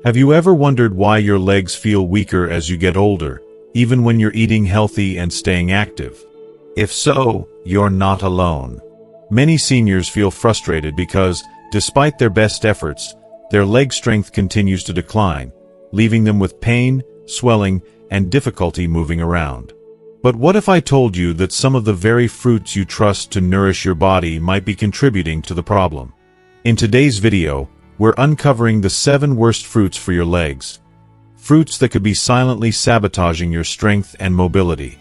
Have you ever wondered why your legs feel weaker as you get older, even when you're eating healthy and staying active? If so, you're not alone. Many seniors feel frustrated because, despite their best efforts, their leg strength continues to decline, leaving them with pain, swelling, and difficulty moving around. But what if I told you that some of the very fruits you trust to nourish your body might be contributing to the problem? In today's video, we're uncovering the 7 worst fruits for your legs. Fruits that could be silently sabotaging your strength and mobility.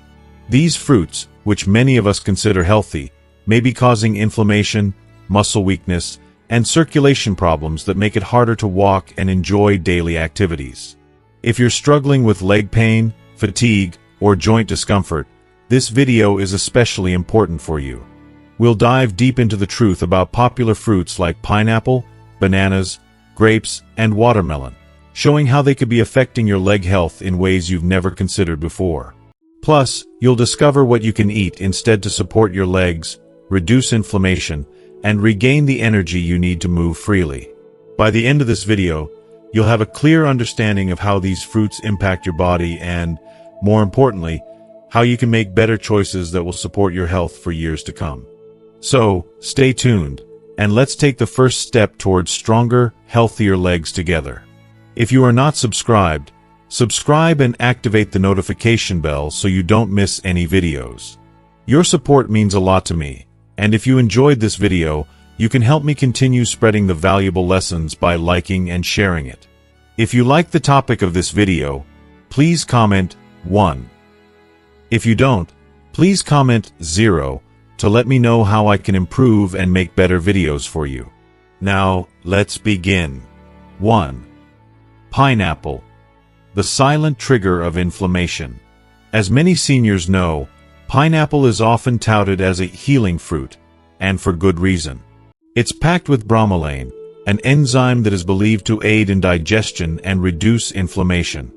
These fruits, which many of us consider healthy, may be causing inflammation, muscle weakness, and circulation problems that make it harder to walk and enjoy daily activities. If you're struggling with leg pain, fatigue, or joint discomfort, this video is especially important for you. We'll dive deep into the truth about popular fruits like pineapple, bananas, grapes, and watermelon, showing how they could be affecting your leg health in ways you've never considered before. Plus, you'll discover what you can eat instead to support your legs, reduce inflammation, and regain the energy you need to move freely. By the end of this video, you'll have a clear understanding of how these fruits impact your body and, more importantly, how you can make better choices that will support your health for years to come. So, stay tuned, and let's take the first step towards stronger, healthier legs together. If you are not subscribed, subscribe and activate the notification bell so you don't miss any videos. Your support means a lot to me, and if you enjoyed this video, you can help me continue spreading the valuable lessons by liking and sharing it. If you like the topic of this video, please comment 1. If you don't, please comment 0 to let me know how I can improve and make better videos for you. Now, let's begin. 1. Pineapple. The silent trigger of inflammation. As many seniors know, pineapple is often touted as a healing fruit, and for good reason. It's packed with bromelain, an enzyme that is believed to aid in digestion and reduce inflammation.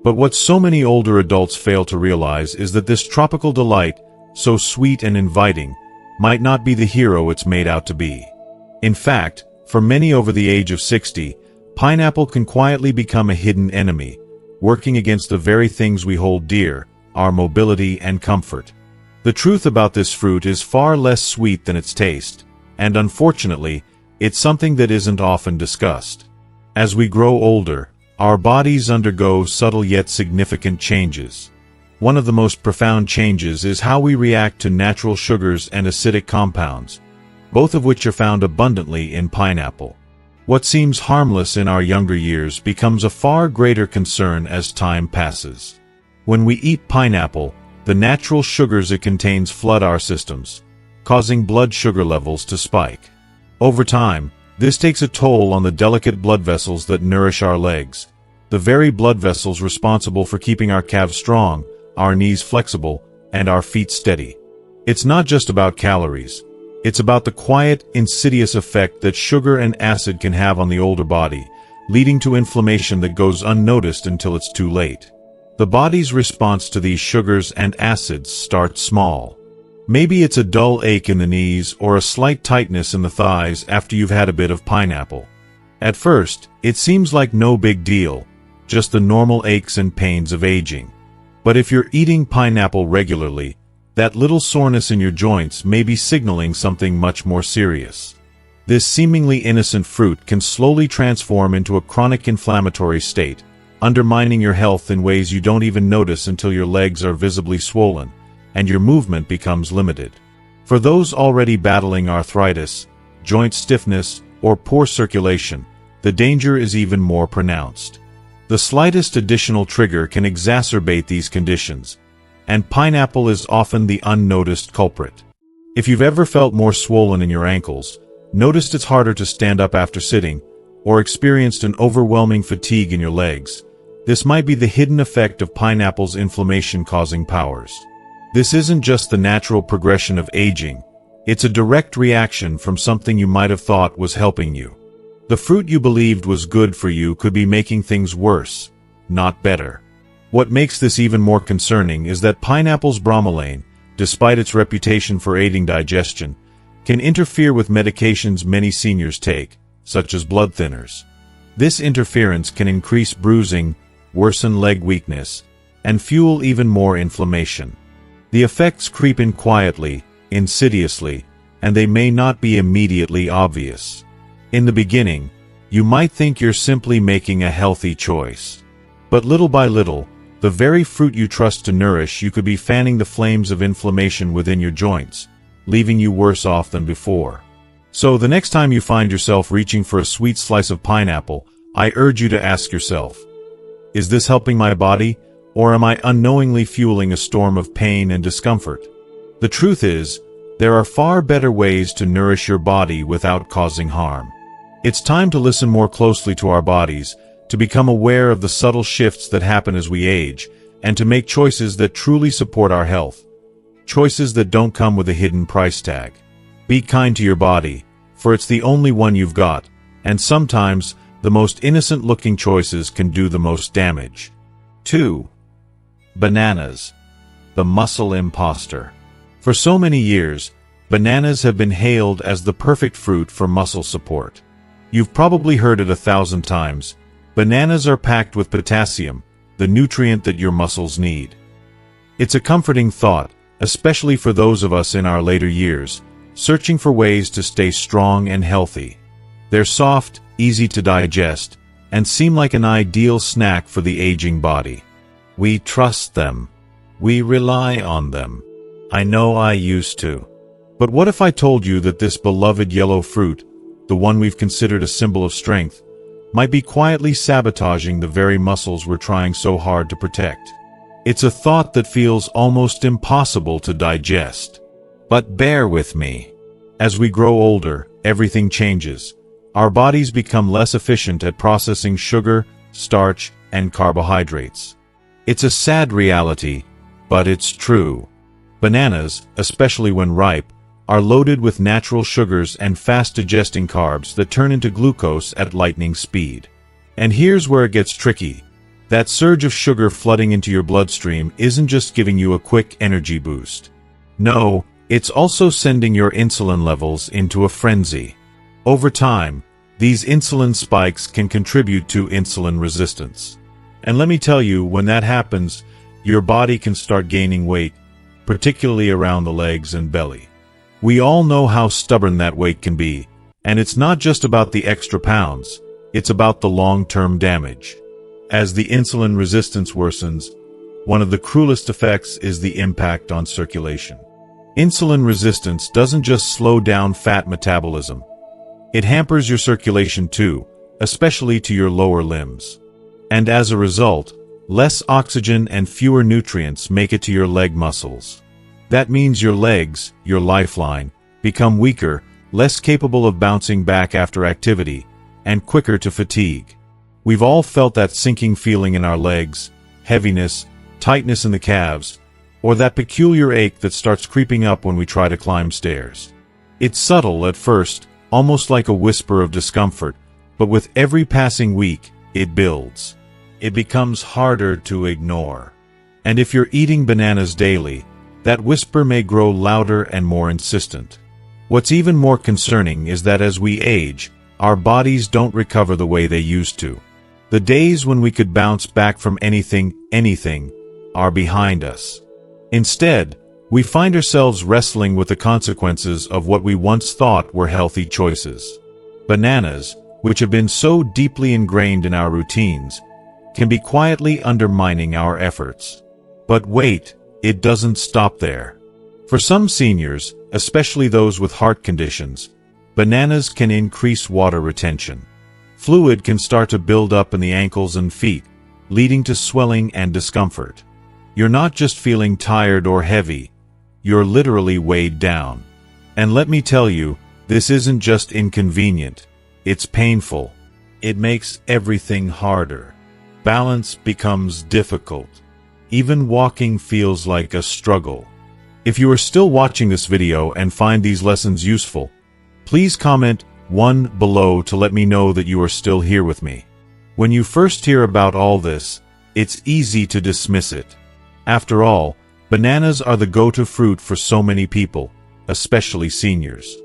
But what so many older adults fail to realize is that this tropical delight, so sweet and inviting, might not be the hero it's made out to be. In fact, for many over the age of 60, pineapple can quietly become a hidden enemy, working against the very things we hold dear, our mobility and comfort. The truth about this fruit is far less sweet than its taste, and unfortunately, it's something that isn't often discussed. As we grow older, our bodies undergo subtle yet significant changes. One of the most profound changes is how we react to natural sugars and acidic compounds, both of which are found abundantly in pineapple. What seems harmless in our younger years becomes a far greater concern as time passes. When we eat pineapple, the natural sugars it contains flood our systems, causing blood sugar levels to spike. Over time, this takes a toll on the delicate blood vessels that nourish our legs, the very blood vessels responsible for keeping our calves strong, our knees flexible, and our feet steady. It's not just about calories. It's about the quiet, insidious effect that sugar and acid can have on the older body, leading to inflammation that goes unnoticed until it's too late. The body's response to these sugars and acids starts small. Maybe it's a dull ache in the knees or a slight tightness in the thighs after you've had a bit of pineapple. At first, it seems like no big deal, just the normal aches and pains of aging. But if you're eating pineapple regularly, that little soreness in your joints may be signaling something much more serious. This seemingly innocent fruit can slowly transform into a chronic inflammatory state, undermining your health in ways you don't even notice until your legs are visibly swollen, and your movement becomes limited. For those already battling arthritis, joint stiffness, or poor circulation, the danger is even more pronounced. The slightest additional trigger can exacerbate these conditions, and pineapple is often the unnoticed culprit. If you've ever felt more swollen in your ankles, noticed it's harder to stand up after sitting, or experienced an overwhelming fatigue in your legs, this might be the hidden effect of pineapple's inflammation-causing powers. This isn't just the natural progression of aging, it's a direct reaction from something you might have thought was helping you. The fruit you believed was good for you could be making things worse, not better. What makes this even more concerning is that pineapple's bromelain, despite its reputation for aiding digestion, can interfere with medications many seniors take, such as blood thinners. This interference can increase bruising, worsen leg weakness, and fuel even more inflammation. The effects creep in quietly, insidiously, and they may not be immediately obvious. In the beginning, you might think you're simply making a healthy choice. But little by little, the very fruit you trust to nourish you could be fanning the flames of inflammation within your joints, leaving you worse off than before. So the next time you find yourself reaching for a sweet slice of pineapple, I urge you to ask yourself, is this helping my body, or am I unknowingly fueling a storm of pain and discomfort? The truth is, there are far better ways to nourish your body without causing harm. It's time to listen more closely to our bodies, to become aware of the subtle shifts that happen as we age, and to make choices that truly support our health. Choices that don't come with a hidden price tag. Be kind to your body, for it's the only one you've got, and sometimes the most innocent-looking choices can do the most damage. 2. Bananas. The muscle imposter. For so many years, bananas have been hailed as the perfect fruit for muscle support. You've probably heard it 1,000 times. Bananas are packed with potassium, the nutrient that your muscles need. It's a comforting thought, especially for those of us in our later years, searching for ways to stay strong and healthy. They're soft, easy to digest, and seem like an ideal snack for the aging body. We trust them. We rely on them. I know I used to. But what if I told you that this beloved yellow fruit, the one we've considered a symbol of strength, might be quietly sabotaging the very muscles we're trying so hard to protect? It's a thought that feels almost impossible to digest. But bear with me. As we grow older, everything changes. Our bodies become less efficient at processing sugar, starch, and carbohydrates. It's a sad reality, but it's true. Bananas, especially when ripe, are loaded with natural sugars and fast-digesting carbs that turn into glucose at lightning speed. And here's where it gets tricky. That surge of sugar flooding into your bloodstream isn't just giving you a quick energy boost. No, it's also sending your insulin levels into a frenzy. Over time, these insulin spikes can contribute to insulin resistance. And let me tell you, when that happens, your body can start gaining weight, particularly around the legs and belly. We all know how stubborn that weight can be, and it's not just about the extra pounds, it's about the long-term damage. As the insulin resistance worsens, one of the cruelest effects is the impact on circulation. Insulin resistance doesn't just slow down fat metabolism. It hampers your circulation too, especially to your lower limbs. And as a result, less oxygen and fewer nutrients make it to your leg muscles. That means your legs, your lifeline, become weaker, less capable of bouncing back after activity, and quicker to fatigue. We've all felt that sinking feeling in our legs, heaviness, tightness in the calves, or that peculiar ache that starts creeping up when we try to climb stairs. It's subtle at first, almost like a whisper of discomfort, but with every passing week, it builds. It becomes harder to ignore. And if you're eating bananas daily, that whisper may grow louder and more insistent. What's even more concerning is that as we age, our bodies don't recover the way they used to. The days when we could bounce back from anything, are behind us. Instead, we find ourselves wrestling with the consequences of what we once thought were healthy choices. Bananas, which have been so deeply ingrained in our routines, can be quietly undermining our efforts. But wait, it doesn't stop there. For some seniors, especially those with heart conditions, bananas can increase water retention. Fluid can start to build up in the ankles and feet, leading to swelling and discomfort. You're not just feeling tired or heavy, you're literally weighed down. And let me tell you, this isn't just inconvenient, it's painful. It makes everything harder. Balance becomes difficult. Even walking feels like a struggle. If you are still watching this video and find these lessons useful, please comment 1 below to let me know that you are still here with me. When you first hear about all this, it's easy to dismiss it. After all, bananas are the go-to fruit for so many people, especially seniors.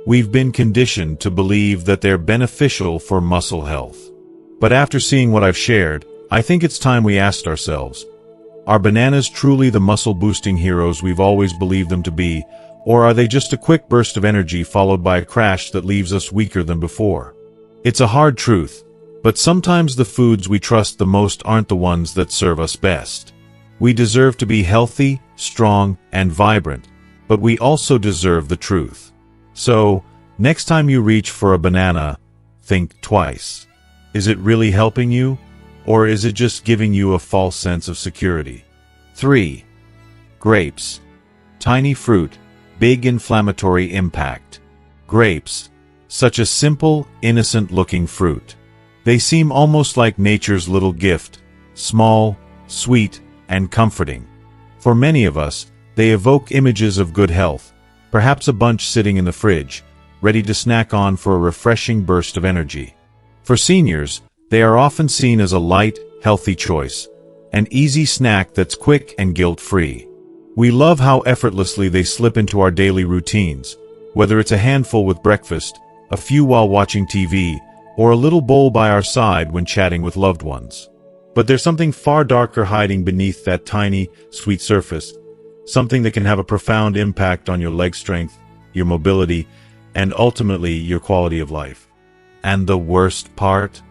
We've been conditioned to believe that they're beneficial for muscle health. But after seeing what I've shared, I think it's time we asked ourselves, are bananas truly the muscle-boosting heroes we've always believed them to be, or are they just a quick burst of energy followed by a crash that leaves us weaker than before? It's a hard truth, but sometimes the foods we trust the most aren't the ones that serve us best. We deserve to be healthy, strong, and vibrant, but we also deserve the truth. So, next time you reach for a banana, think twice. Is it really helping you? Or is it just giving you a false sense of security? 3. Grapes. Tiny fruit, big inflammatory impact. Grapes. Such a simple, innocent-looking fruit. They seem almost like nature's little gift, small, sweet, and comforting. For many of us, they evoke images of good health, perhaps a bunch sitting in the fridge, ready to snack on for a refreshing burst of energy. For seniors, they are often seen as a light, healthy choice, an easy snack that's quick and guilt-free. We love how effortlessly they slip into our daily routines, whether it's a handful with breakfast, a few while watching TV, or a little bowl by our side when chatting with loved ones. But there's something far darker hiding beneath that tiny, sweet surface, something that can have a profound impact on your leg strength, your mobility, and ultimately your quality of life. And the worst part?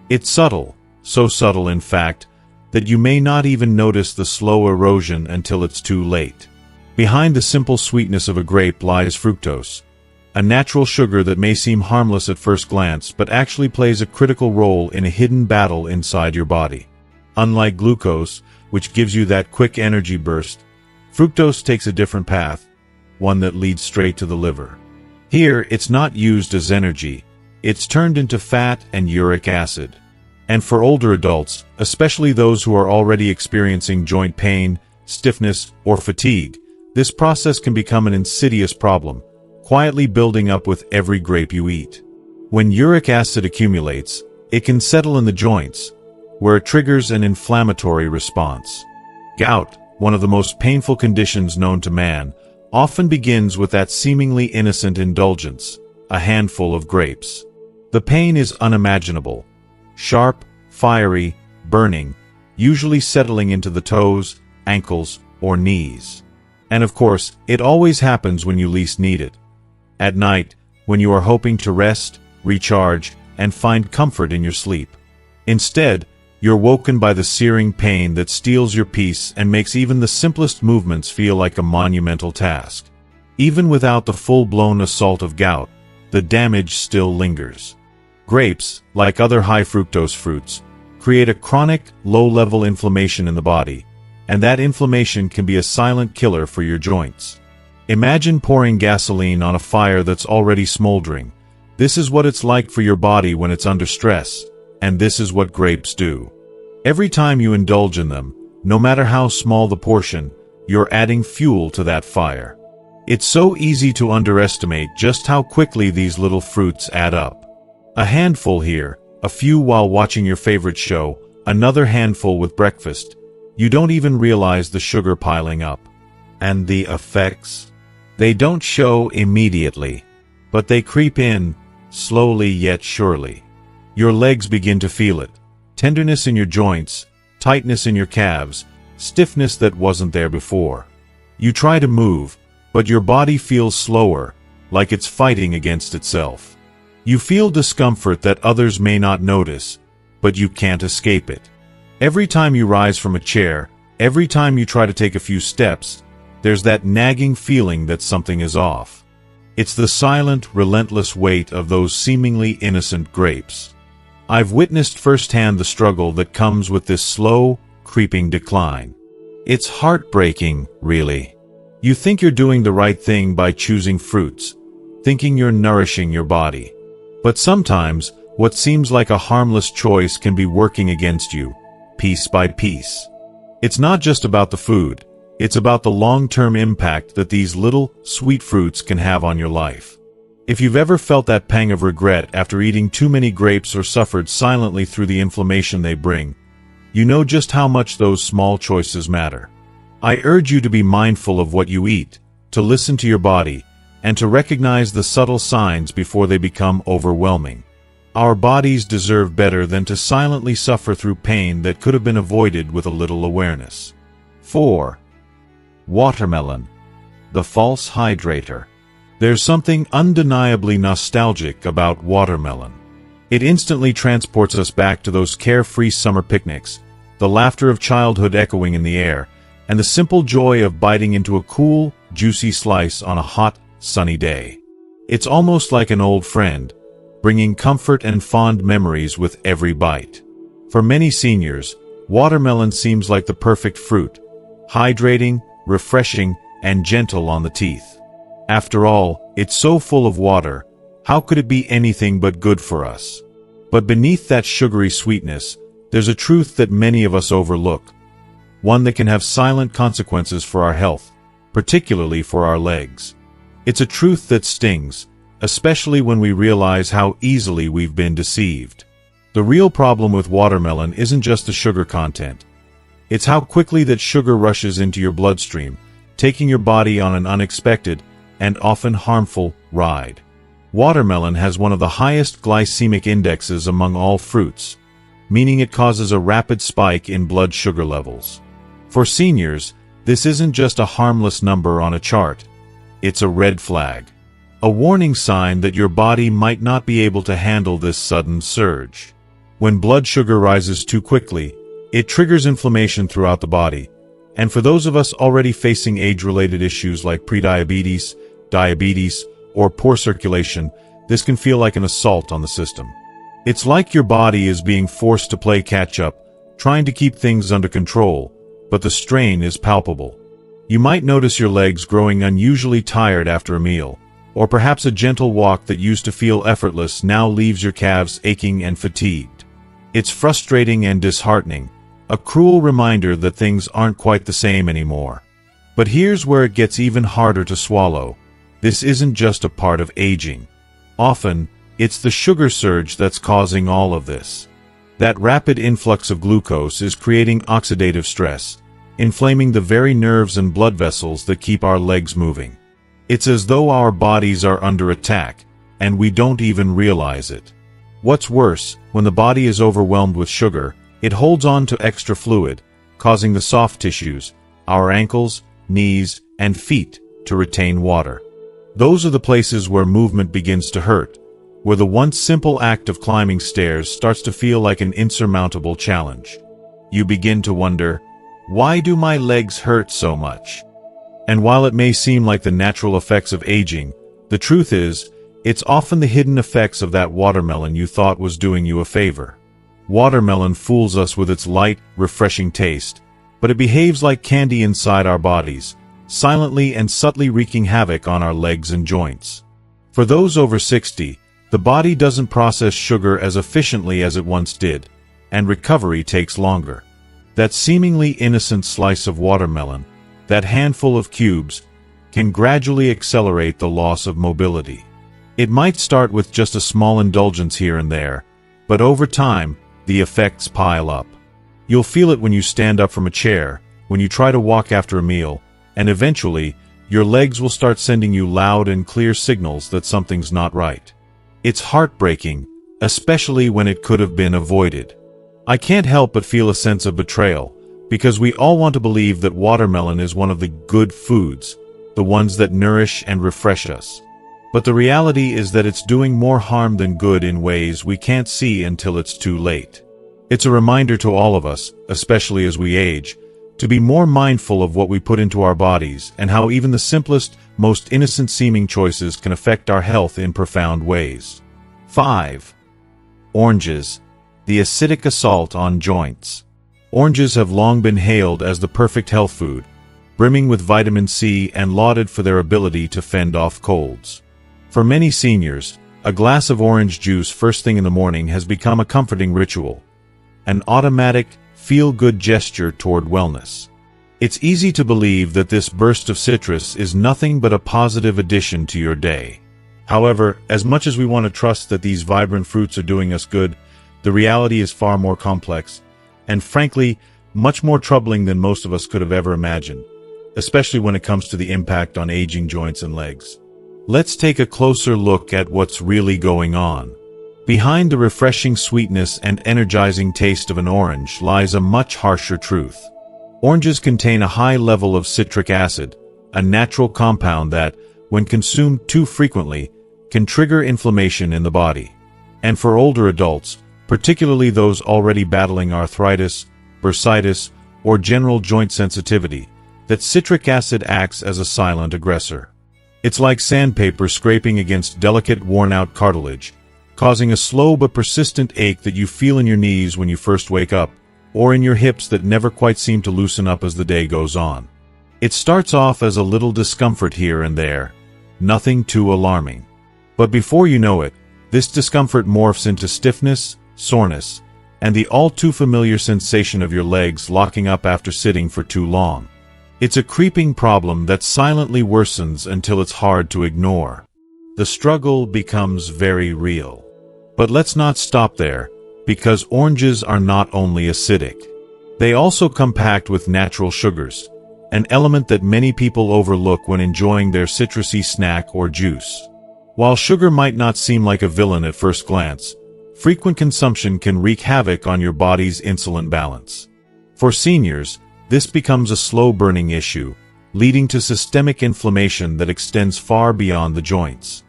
It's subtle, so subtle in fact, that you may not even notice the slow erosion until it's too late. Behind the simple sweetness of a grape lies fructose, a natural sugar that may seem harmless at first glance but actually plays a critical role in a hidden battle inside your body. Unlike glucose, which gives you that quick energy burst, fructose takes a different path, one that leads straight to the liver. Here, it's not used as energy. It's turned into fat and uric acid. And for older adults, especially those who are already experiencing joint pain, stiffness, or fatigue, this process can become an insidious problem, quietly building up with every grape you eat. When uric acid accumulates, it can settle in the joints, where it triggers an inflammatory response. Gout, one of the most painful conditions known to man, often begins with that seemingly innocent indulgence, a handful of grapes. The pain is unimaginable, sharp, fiery, burning, usually settling into the toes, ankles, or knees. And of course, it always happens when you least need it. At night, when you are hoping to rest, recharge, and find comfort in your sleep. Instead, you're woken by the searing pain that steals your peace and makes even the simplest movements feel like a monumental task. Even without the full-blown assault of gout, the damage still lingers. Grapes, like other high-fructose fruits, create a chronic, low-level inflammation in the body, and that inflammation can be a silent killer for your joints. Imagine pouring gasoline on a fire that's already smoldering. This is what it's like for your body when it's under stress, and this is what grapes do. Every time you indulge in them, no matter how small the portion, you're adding fuel to that fire. It's so easy to underestimate just how quickly these little fruits add up. A handful here, a few while watching your favorite show, another handful with breakfast. You don't even realize the sugar piling up. And the effects? They don't show immediately, but they creep in, slowly yet surely. Your legs begin to feel it. Tenderness in your joints, tightness in your calves, stiffness that wasn't there before. You try to move, but your body feels slower, like it's fighting against itself. You feel discomfort that others may not notice, but you can't escape it. Every time you rise from a chair, every time you try to take a few steps, there's that nagging feeling that something is off. It's the silent, relentless weight of those seemingly innocent grapes. I've witnessed firsthand the struggle that comes with this slow, creeping decline. It's heartbreaking, really. You think you're doing the right thing by choosing fruits, thinking you're nourishing your body. But sometimes, what seems like a harmless choice can be working against you, piece by piece. It's not just about the food, it's about the long-term impact that these little, sweet fruits can have on your life. If you've ever felt that pang of regret after eating too many grapes or suffered silently through the inflammation they bring, you know just how much those small choices matter. I urge you to be mindful of what you eat, to listen to your body, and to recognize the subtle signs before they become overwhelming. Our bodies deserve better than to silently suffer through pain that could have been avoided with a little awareness. 4. Watermelon, the false hydrator. There's something undeniably nostalgic about watermelon. It instantly transports us back to those carefree summer picnics, the laughter of childhood echoing in the air, and the simple joy of biting into a cool, juicy slice on a hot, sunny day. It's almost like an old friend, bringing comfort and fond memories with every bite. For many seniors, watermelon seems like the perfect fruit, hydrating, refreshing, and gentle on the teeth. After all, it's so full of water, how could it be anything but good for us? But beneath that sugary sweetness, there's a truth that many of us overlook, one that can have silent consequences for our health, particularly for our legs. It's a truth that stings, especially when we realize how easily we've been deceived. The real problem with watermelon isn't just the sugar content. It's how quickly that sugar rushes into your bloodstream, taking your body on an unexpected and often harmful ride. Watermelon has one of the highest glycemic indexes among all fruits, meaning it causes a rapid spike in blood sugar levels. For seniors, this isn't just a harmless number on a chart. It's a red flag. A warning sign that your body might not be able to handle this sudden surge. When blood sugar rises too quickly, it triggers inflammation throughout the body, and for those of us already facing age-related issues like prediabetes, diabetes, or poor circulation, this can feel like an assault on the system. It's like your body is being forced to play catch-up, trying to keep things under control, but the strain is palpable. You might notice your legs growing unusually tired after a meal, or perhaps a gentle walk that used to feel effortless now leaves your calves aching and fatigued. It's frustrating and disheartening, a cruel reminder that things aren't quite the same anymore. But here's where it gets even harder to swallow. This isn't just a part of aging. Often, it's the sugar surge that's causing all of this. That rapid influx of glucose is creating oxidative stress, inflaming the very nerves and blood vessels that keep our legs moving. It's as though our bodies are under attack, and we don't even realize it. What's worse, when the body is overwhelmed with sugar, it holds on to extra fluid, causing the soft tissues, our ankles, knees, and feet, to retain water. Those are the places where movement begins to hurt, where the once simple act of climbing stairs starts to feel like an insurmountable challenge. You begin to wonder, why do my legs hurt so much? And while it may seem like the natural effects of aging, the truth is, it's often the hidden effects of that watermelon you thought was doing you a favor. Watermelon fools us with its light, refreshing taste, but it behaves like candy inside our bodies, silently and subtly wreaking havoc on our legs and joints. For those over 60, the body doesn't process sugar as efficiently as it once did, and recovery takes longer. That seemingly innocent slice of watermelon, that handful of cubes, can gradually accelerate the loss of mobility. It might start with just a small indulgence here and there, but over time, the effects pile up. You'll feel it when you stand up from a chair, when you try to walk after a meal, and eventually, your legs will start sending you loud and clear signals that something's not right. It's heartbreaking, especially when it could have been avoided. I can't help but feel a sense of betrayal, because we all want to believe that watermelon is one of the good foods, the ones that nourish and refresh us. But the reality is that it's doing more harm than good in ways we can't see until it's too late. It's a reminder to all of us, especially as we age, to be more mindful of what we put into our bodies and how even the simplest, most innocent-seeming choices can affect our health in profound ways. 5. Oranges, the acidic assault on joints. Oranges have long been hailed as the perfect health food, brimming with vitamin C and lauded for their ability to fend off colds. For many seniors, a glass of orange juice first thing in the morning has become a comforting ritual, an automatic, feel-good gesture toward wellness. It's easy to believe that this burst of citrus is nothing but a positive addition to your day. However, as much as we want to trust that these vibrant fruits are doing us good, the reality is far more complex, and frankly, much more troubling than most of us could have ever imagined, especially when it comes to the impact on aging joints and legs. Let's take a closer look at what's really going on. Behind the refreshing sweetness and energizing taste of an orange lies a much harsher truth. Oranges contain a high level of citric acid, a natural compound that, when consumed too frequently, can trigger inflammation in the body. And for older adults, particularly those already battling arthritis, bursitis, or general joint sensitivity, that citric acid acts as a silent aggressor. It's like sandpaper scraping against delicate, worn-out cartilage, causing a slow but persistent ache that you feel in your knees when you first wake up, or in your hips that never quite seem to loosen up as the day goes on. It starts off as a little discomfort here and there, nothing too alarming. But before you know it, this discomfort morphs into stiffness, soreness, and the all-too-familiar sensation of your legs locking up after sitting for too long. It's a creeping problem that silently worsens until it's hard to ignore. The struggle becomes very real. But let's not stop there, because oranges are not only acidic. They also come packed with natural sugars, an element that many people overlook when enjoying their citrusy snack or juice. While sugar might not seem like a villain at first glance, frequent consumption can wreak havoc on your body's insulin balance. For seniors, this becomes a slow-burning issue, leading to systemic inflammation that extends far beyond the joints.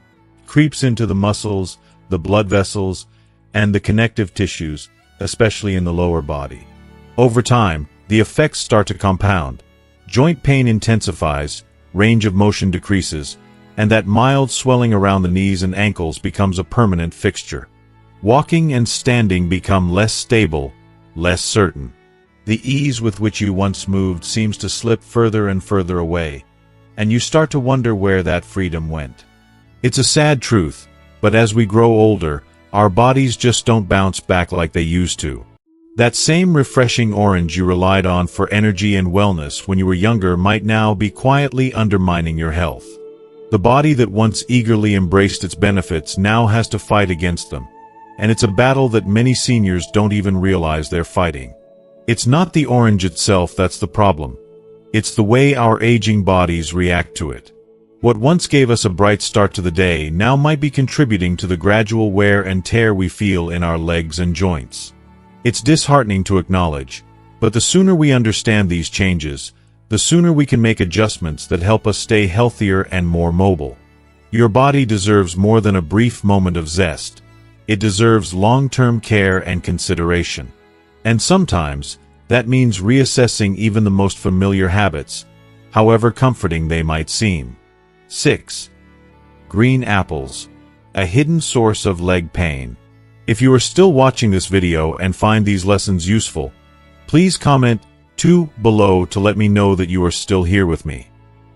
Creeps into the muscles, the blood vessels, and the connective tissues, especially in the lower body. Over time, the effects start to compound. Joint pain intensifies, range of motion decreases, and that mild swelling around the knees and ankles becomes a permanent fixture. Walking and standing become less stable, less certain. The ease with which you once moved seems to slip further and further away, and you start to wonder where that freedom went. It's a sad truth, but as we grow older, our bodies just don't bounce back like they used to. That same refreshing orange you relied on for energy and wellness when you were younger might now be quietly undermining your health. The body that once eagerly embraced its benefits now has to fight against them, and it's a battle that many seniors don't even realize they're fighting. It's not the orange itself that's the problem. It's the way our aging bodies react to it. What once gave us a bright start to the day now might be contributing to the gradual wear and tear we feel in our legs and joints. It's disheartening to acknowledge, but the sooner we understand these changes, the sooner we can make adjustments that help us stay healthier and more mobile. Your body deserves more than a brief moment of zest. It deserves long-term care and consideration. And sometimes, that means reassessing even the most familiar habits, however comforting they might seem. 6. Green apples, a hidden source of leg pain. If you are still watching this video and find these lessons useful, please comment 2 below to let me know that you are still here with me.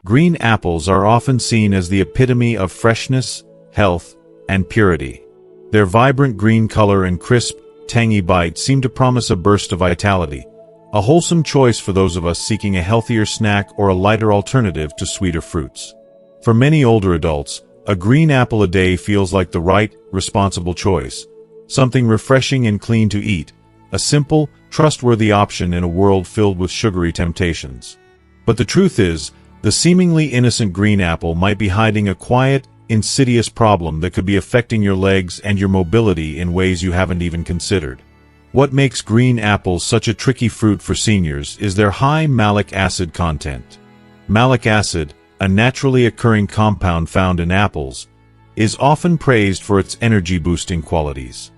Green apples are often seen as the epitome of freshness, health, and purity. Their vibrant green color and crisp, tangy bite seem to promise a burst of vitality, a wholesome choice for those of us seeking a healthier snack or a lighter alternative to sweeter fruits. For many older adults, a green apple a day feels like the right, responsible choice, something refreshing and clean to eat, a simple, trustworthy option in a world filled with sugary temptations. But the truth is, the seemingly innocent green apple might be hiding a quiet, insidious problem that could be affecting your legs and your mobility in ways you haven't even considered. What makes green apples such a tricky fruit for seniors is their high malic acid content. Malic acid, a naturally occurring compound found in apples, is often praised for its energy-boosting qualities.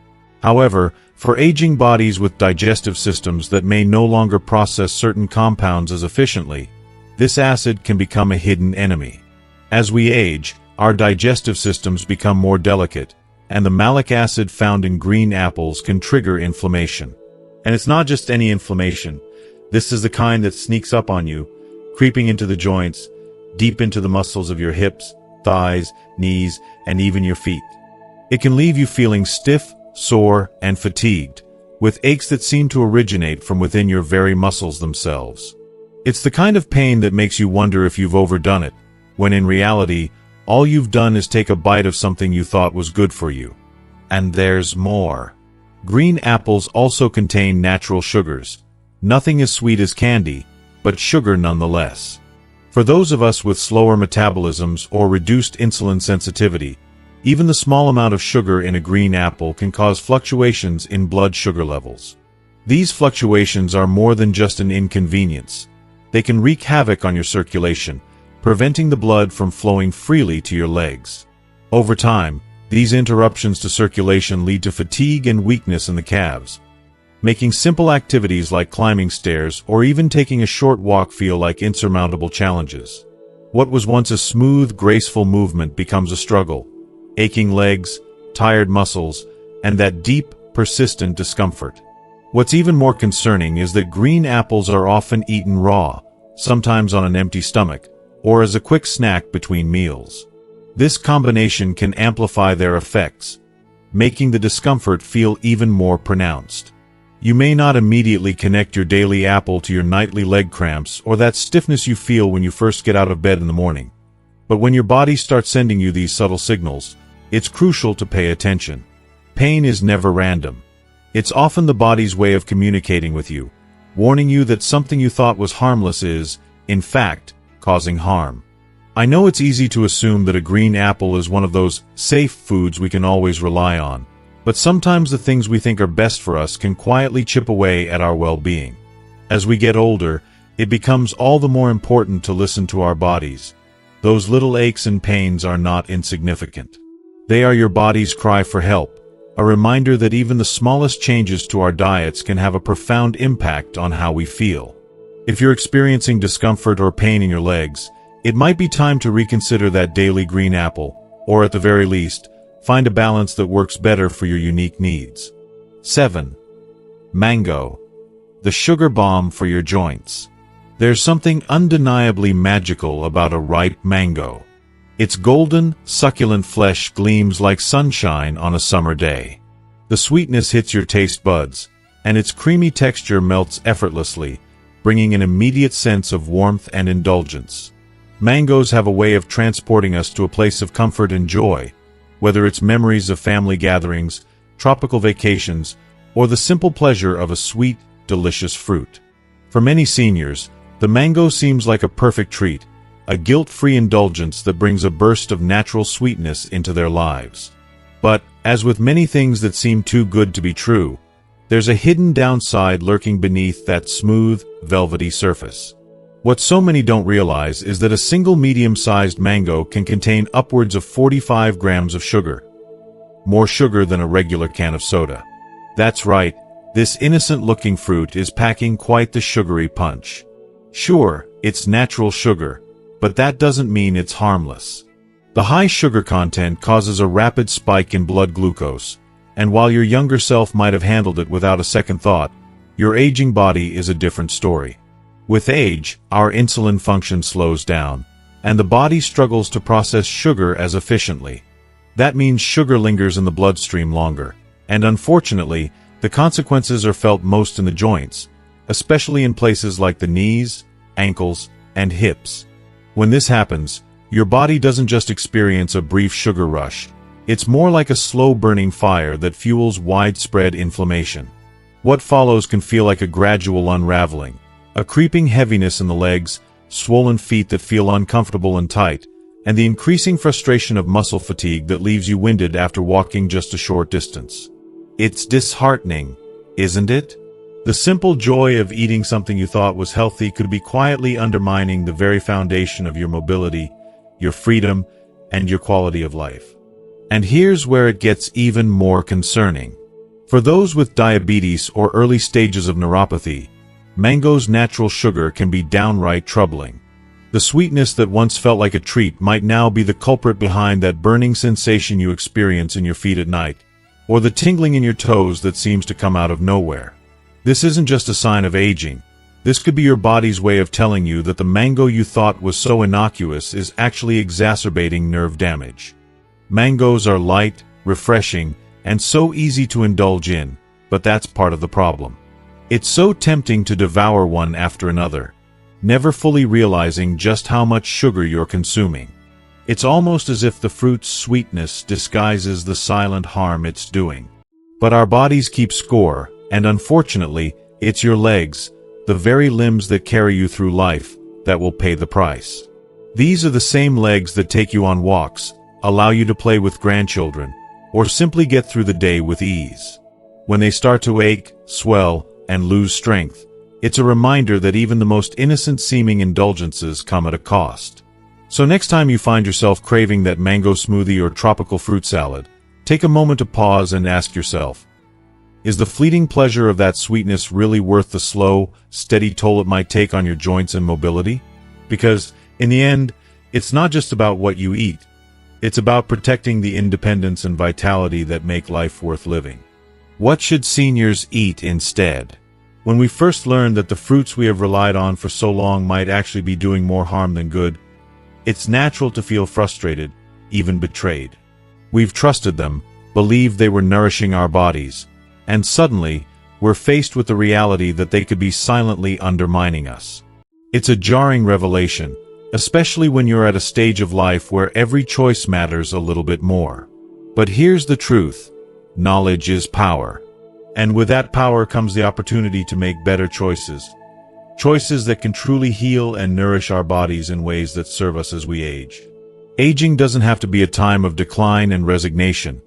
However, for aging bodies with digestive systems that may no longer process certain compounds as efficiently, this acid can become a hidden enemy. As we age, our digestive systems become more delicate, and the malic acid found in green apples can trigger inflammation. And it's not just any inflammation. This is the kind that sneaks up on you, creeping into the joints, deep into the muscles of your hips, thighs, knees, and even your feet. It can leave you feeling stiff, sore, and fatigued, with aches that seem to originate from within your very muscles themselves. It's the kind of pain that makes you wonder if you've overdone it, when in reality, all you've done is take a bite of something you thought was good for you. And there's more. Green apples also contain natural sugars. Nothing as sweet as candy, but sugar nonetheless. For those of us with slower metabolisms or reduced insulin sensitivity, Even the small amount of sugar in a green apple can cause fluctuations in blood sugar levels. These fluctuations are more than just an inconvenience. They can wreak havoc on your circulation, preventing the blood from flowing freely to your legs. Over time, these interruptions to circulation lead to fatigue and weakness in the calves, making simple activities like climbing stairs or even taking a short walk feel like insurmountable challenges. What was once a smooth, graceful movement becomes a struggle. Aching legs, tired muscles, and that deep, persistent discomfort. What's even more concerning is that green apples are often eaten raw, sometimes on an empty stomach, or as a quick snack between meals. This combination can amplify their effects, making the discomfort feel even more pronounced. You may not immediately connect your daily apple to your nightly leg cramps or that stiffness you feel when you first get out of bed in the morning. But when your body starts sending you these subtle signals, it's crucial to pay attention. Pain is never random. It's often the body's way of communicating with you, warning you that something you thought was harmless is, in fact, causing harm. I know it's easy to assume that a green apple is one of those safe foods we can always rely on, but sometimes the things we think are best for us can quietly chip away at our well-being. As we get older, it becomes all the more important to listen to our bodies. Those little aches and pains are not insignificant. They are your body's cry for help, a reminder that even the smallest changes to our diets can have a profound impact on how we feel. If you're experiencing discomfort or pain in your legs, it might be time to reconsider that daily green apple, or at the very least, find a balance that works better for your unique needs. 7. Mango. The sugar bomb for your joints. There's something undeniably magical about a ripe mango. Its golden, succulent flesh gleams like sunshine on a summer day. The sweetness hits your taste buds, and its creamy texture melts effortlessly, bringing an immediate sense of warmth and indulgence. Mangoes have a way of transporting us to a place of comfort and joy, whether it's memories of family gatherings, tropical vacations, or the simple pleasure of a sweet, delicious fruit. For many seniors, the mango seems like a perfect treat, a guilt-free indulgence that brings a burst of natural sweetness into their lives. But, as with many things that seem too good to be true, there's a hidden downside lurking beneath that smooth, velvety surface. What so many don't realize is that a single medium-sized mango can contain upwards of 45 grams of sugar. More sugar than a regular can of soda. That's right, this innocent-looking fruit is packing quite the sugary punch. Sure, it's natural sugar, but that doesn't mean it's harmless. The high sugar content causes a rapid spike in blood glucose, and while your younger self might have handled it without a second thought, your aging body is a different story. With age, our insulin function slows down, and the body struggles to process sugar as efficiently. That means sugar lingers in the bloodstream longer, and unfortunately, the consequences are felt most in the joints, especially in places like the knees, ankles, and hips. When this happens, your body doesn't just experience a brief sugar rush. It's more like a slow-burning fire that fuels widespread inflammation. What follows can feel like a gradual unraveling, a creeping heaviness in the legs, swollen feet that feel uncomfortable and tight, and the increasing frustration of muscle fatigue that leaves you winded after walking just a short distance. It's disheartening, isn't it? The simple joy of eating something you thought was healthy could be quietly undermining the very foundation of your mobility, your freedom, and your quality of life. And here's where it gets even more concerning. For those with diabetes or early stages of neuropathy, mango's natural sugar can be downright troubling. The sweetness that once felt like a treat might now be the culprit behind that burning sensation you experience in your feet at night, or the tingling in your toes that seems to come out of nowhere. This isn't just a sign of aging. This could be your body's way of telling you that the mango you thought was so innocuous is actually exacerbating nerve damage. Mangoes are light, refreshing, and so easy to indulge in, but that's part of the problem. It's so tempting to devour one after another, never fully realizing just how much sugar you're consuming. It's almost as if the fruit's sweetness disguises the silent harm it's doing. But our bodies keep score, and unfortunately, it's your legs, the very limbs that carry you through life, that will pay the price. These are the same legs that take you on walks, allow you to play with grandchildren, or simply get through the day with ease. When they start to ache, swell, and lose strength, it's a reminder that even the most innocent-seeming indulgences come at a cost. So next time you find yourself craving that mango smoothie or tropical fruit salad, take a moment to pause and ask yourself, is the fleeting pleasure of that sweetness really worth the slow, steady toll it might take on your joints and mobility? Because, in the end, it's not just about what you eat. It's about protecting the independence and vitality that make life worth living. What should seniors eat instead? When we first learned that the fruits we have relied on for so long might actually be doing more harm than good, it's natural to feel frustrated, even betrayed. We've trusted them, believed they were nourishing our bodies, and suddenly, we're faced with the reality that they could be silently undermining us. It's a jarring revelation, especially when you're at a stage of life where every choice matters a little bit more. But here's the truth: knowledge is power. And with that power comes the opportunity to make better choices. Choices that can truly heal and nourish our bodies in ways that serve us as we age. Aging doesn't have to be a time of decline and resignation.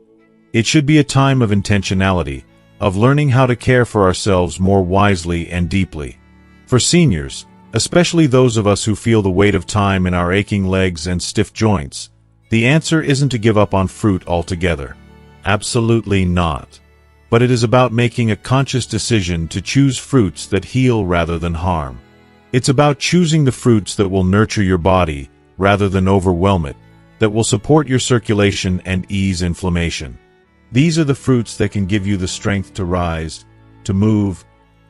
It should be a time of intentionality, of learning how to care for ourselves more wisely and deeply. For seniors, especially those of us who feel the weight of time in our aching legs and stiff joints, the answer isn't to give up on fruit altogether. Absolutely not. But it is about making a conscious decision to choose fruits that heal rather than harm. It's about choosing the fruits that will nurture your body rather than overwhelm it, that will support your circulation and ease inflammation. These are the fruits that can give you the strength to rise, to move,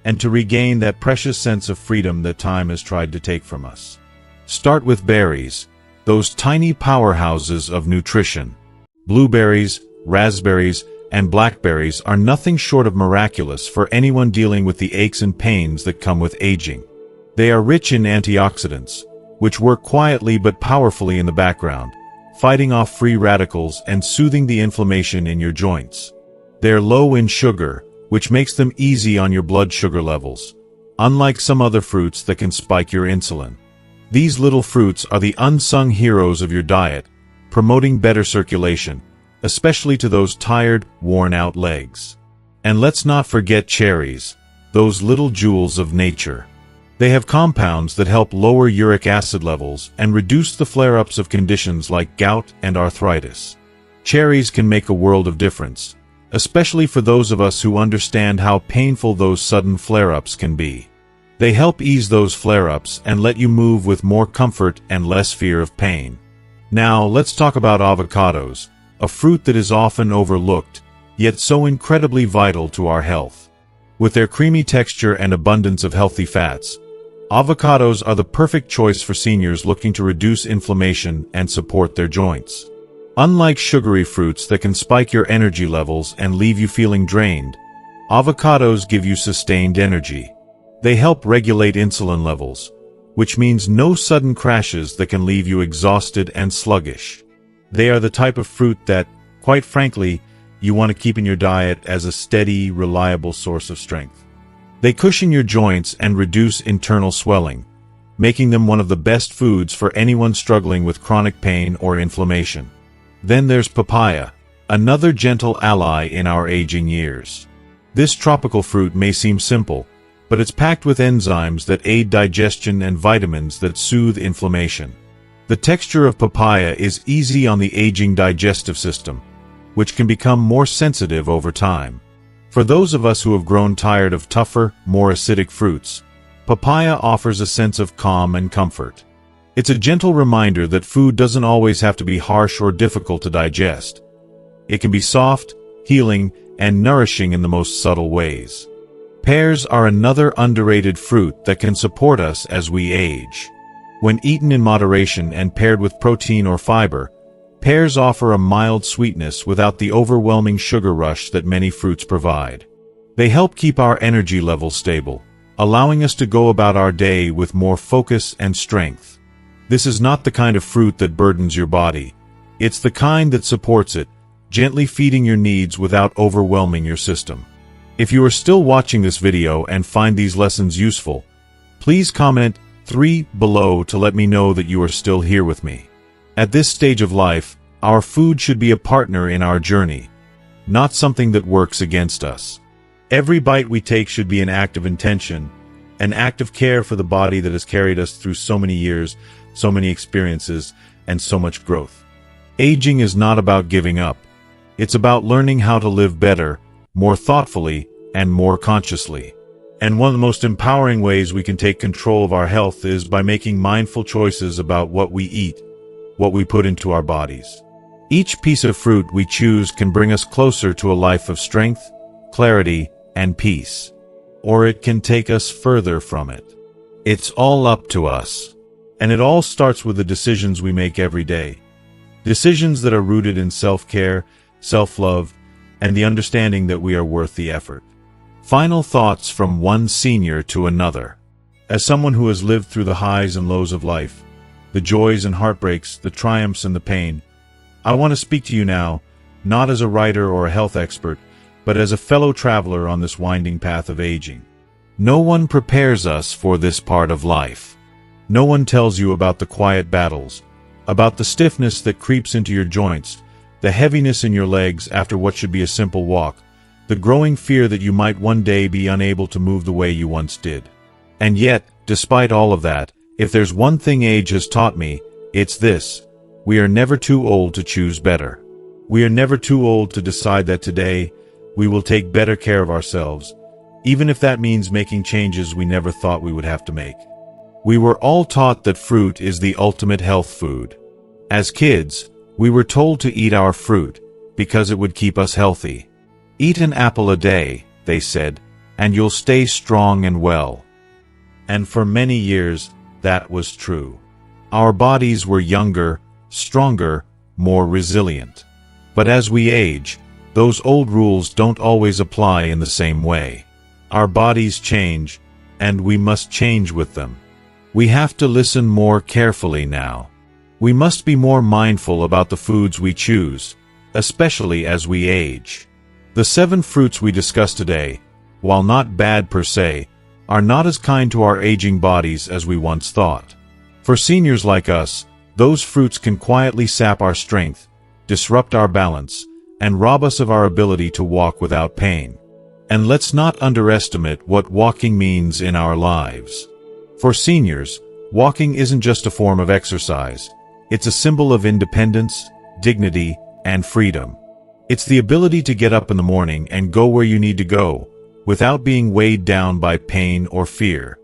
and to regain that precious sense of freedom that time has tried to take from us. Start with berries, those tiny powerhouses of nutrition. Blueberries, raspberries, and blackberries are nothing short of miraculous for anyone dealing with the aches and pains that come with aging. They are rich in antioxidants, which work quietly but powerfully in the background, fighting off free radicals and soothing the inflammation in your joints. They're low in sugar, which makes them easy on your blood sugar levels, unlike some other fruits that can spike your insulin. These little fruits are the unsung heroes of your diet, promoting better circulation, especially to those tired, worn-out legs. And let's not forget cherries, those little jewels of nature. They have compounds that help lower uric acid levels and reduce the flare-ups of conditions like gout and arthritis. Cherries can make a world of difference, especially for those of us who understand how painful those sudden flare-ups can be. They help ease those flare-ups and let you move with more comfort and less fear of pain. Now, let's talk about avocados, a fruit that is often overlooked, yet so incredibly vital to our health. With their creamy texture and abundance of healthy fats, avocados are the perfect choice for seniors looking to reduce inflammation and support their joints. Unlike sugary fruits that can spike your energy levels and leave you feeling drained, avocados give you sustained energy. They help regulate insulin levels, which means no sudden crashes that can leave you exhausted and sluggish. They are the type of fruit that, quite frankly, you want to keep in your diet as a steady, reliable source of strength. They cushion your joints and reduce internal swelling, making them one of the best foods for anyone struggling with chronic pain or inflammation. Then there's papaya, another gentle ally in our aging years. This tropical fruit may seem simple, but it's packed with enzymes that aid digestion and vitamins that soothe inflammation. The texture of papaya is easy on the aging digestive system, which can become more sensitive over time. For those of us who have grown tired of tougher, more acidic fruits, papaya offers a sense of calm and comfort. It's a gentle reminder that food doesn't always have to be harsh or difficult to digest. It can be soft, healing, and nourishing in the most subtle ways. Pears are another underrated fruit that can support us as we age. When eaten in moderation and paired with protein or fiber, pears offer a mild sweetness without the overwhelming sugar rush that many fruits provide. They help keep our energy levels stable, allowing us to go about our day with more focus and strength. This is not the kind of fruit that burdens your body. It's the kind that supports it, gently feeding your needs without overwhelming your system. If you are still watching this video and find these lessons useful, please comment 3 below to let me know that you are still here with me. At this stage of life, Our food should be a partner in our journey, not something that works against us. Every bite we take should be an act of intention, an act of care for the body that has carried us through so many years, so many experiences, and so much growth. Aging is not about giving up. It's about learning how to live better, more thoughtfully, and more consciously. And one of the most empowering ways we can take control of our health is by making mindful choices about what we eat, what we put into our bodies. Each piece of fruit we choose can bring us closer to a life of strength, clarity, and peace. Or it can take us further from it. It's all up to us. And it all starts with the decisions we make every day. Decisions that are rooted in self-care, self-love, and the understanding that we are worth the effort. Final thoughts from one senior to another. As someone who has lived through the highs and lows of life, the joys and heartbreaks, the triumphs and the pain, I want to speak to you now, not as a writer or a health expert, but as a fellow traveler on this winding path of aging. No one prepares us for this part of life. No one tells you about the quiet battles, about the stiffness that creeps into your joints, the heaviness in your legs after what should be a simple walk, the growing fear that you might one day be unable to move the way you once did. And yet, despite all of that, if there's one thing age has taught me, it's this: we are never too old to choose better. We are never too old to decide that today, we will take better care of ourselves, even if that means making changes we never thought we would have to make. We were all taught that fruit is the ultimate health food. As kids, we were told to eat our fruit, because it would keep us healthy. Eat an apple a day, they said, and you'll stay strong and well. And for many years, that was true. Our bodies were younger, stronger, more resilient. But as we age, those old rules don't always apply in the same way. Our bodies change, and we must change with them. We have to listen more carefully now. We must be more mindful about the foods we choose, especially as we age. The 7 fruits we discussed today, while not bad per se, are not as kind to our aging bodies as we once thought. For seniors like us, those fruits can quietly sap our strength, disrupt our balance, and rob us of our ability to walk without pain. And let's not underestimate what walking means in our lives. For seniors, walking isn't just a form of exercise. It's a symbol of independence, dignity, and freedom. It's the ability to get up in the morning and go where you need to go, without being weighed down by pain or fear.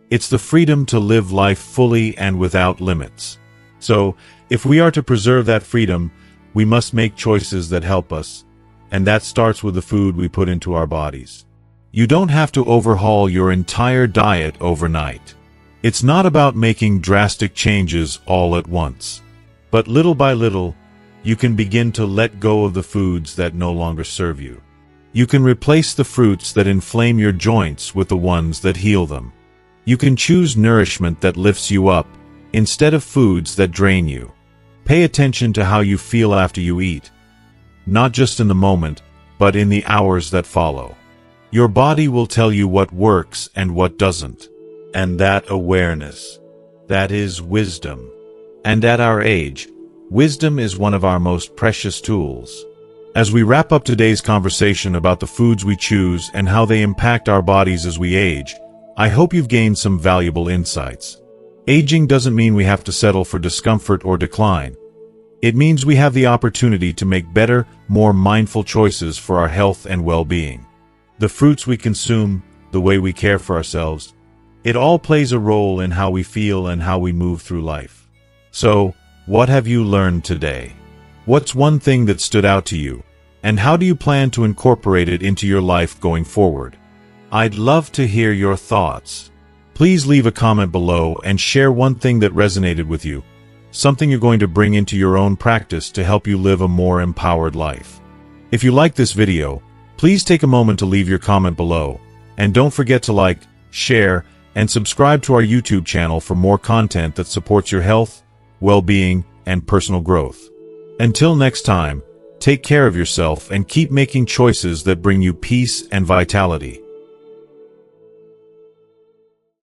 It's the freedom to live life fully and without limits. So, if we are to preserve that freedom, we must make choices that help us, and that starts with the food we put into our bodies. You don't have to overhaul your entire diet overnight. It's not about making drastic changes all at once. But little by little, you can begin to let go of the foods that no longer serve you. You can replace the fruits that inflame your joints with the ones that heal them. You can choose nourishment that lifts you up, instead of foods that drain you. Pay attention to how you feel after you eat, not just in the moment, but in the hours that follow. Your body will tell you what works and what doesn't. And that awareness, that is wisdom. And at our age, wisdom is one of our most precious tools. As we wrap up today's conversation about the foods we choose and how they impact our bodies as we age, I hope you've gained some valuable insights. Aging doesn't mean we have to settle for discomfort or decline. It means we have the opportunity to make better, more mindful choices for our health and well-being. The fruits we consume, the way we care for ourselves, it all plays a role in how we feel and how we move through life. So, what have you learned today? What's one thing that stood out to you? And how do you plan to incorporate it into your life going forward? I'd love to hear your thoughts. Please leave a comment below and share one thing that resonated with you, something you're going to bring into your own practice to help you live a more empowered life. If you like this video, please take a moment to leave your comment below, and don't forget to like, share, and subscribe to our YouTube channel for more content that supports your health, well-being, and personal growth. Until next time, take care of yourself and keep making choices that bring you peace and vitality.